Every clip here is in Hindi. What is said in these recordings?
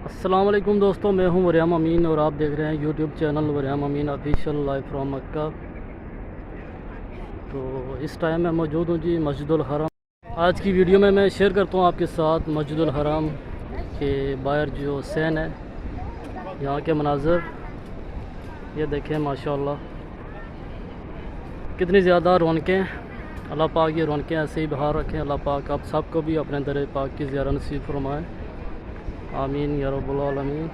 अस्सलाम वालेकुम दोस्तों, मैं हूं वरियाम अमीन और आप देख रहे हैं YouTube channel Variyam Amin official live from Mecca. तो इस टाइम मैं मौजूद हूं जी मस्जिदुल हरम। आज की वीडियो में मैं शेयर करता हूं आपके साथ मस्जिदुल हरम के बाहर जो सैन है, यहाँ के मनाज़र। ये देखें माशाल्लाह कितनी ज़्यादा रौनकें। अल्लाह पाक ये रौनकें ऐसे ही बहार रखें। अल्लाह पाक आप सबको भी अपने दर पाक की ज़ियारत नसीब फरमाएँ। आमीन या रब्बुल आलमीन।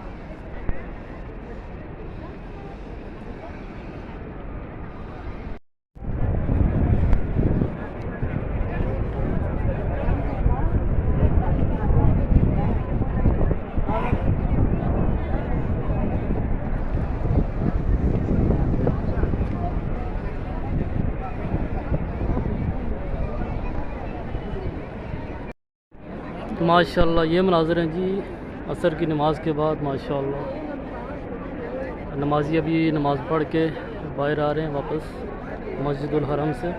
माशाल्लाह ये मनाज़र हैं जी असर की नमाज के बाद। माशाल्लाह नमाजी अभी नमाज़ पढ़ के बाहर आ रहे हैं वापस मस्जिदुल हरम से।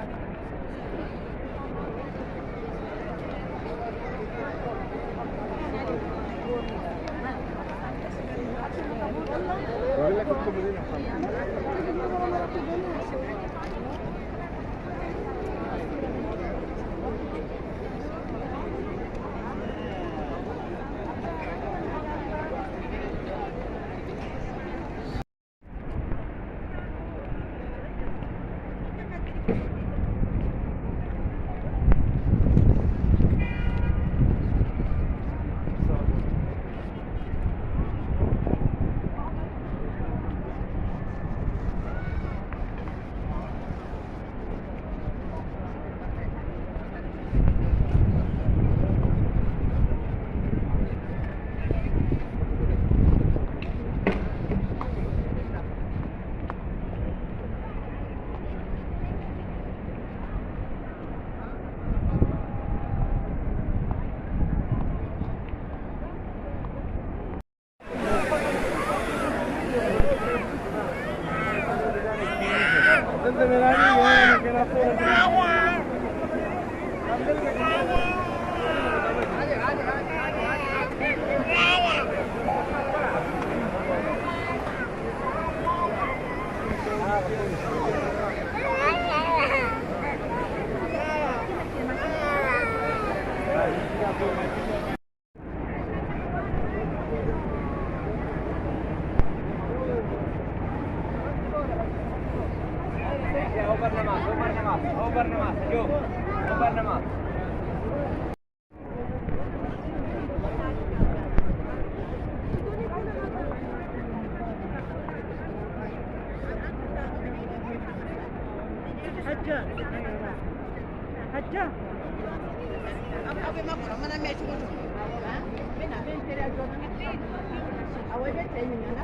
ओवर नमाज अच्छा अब मैं बोला मैंने मैच को मैं ना मैं तेरे जो ना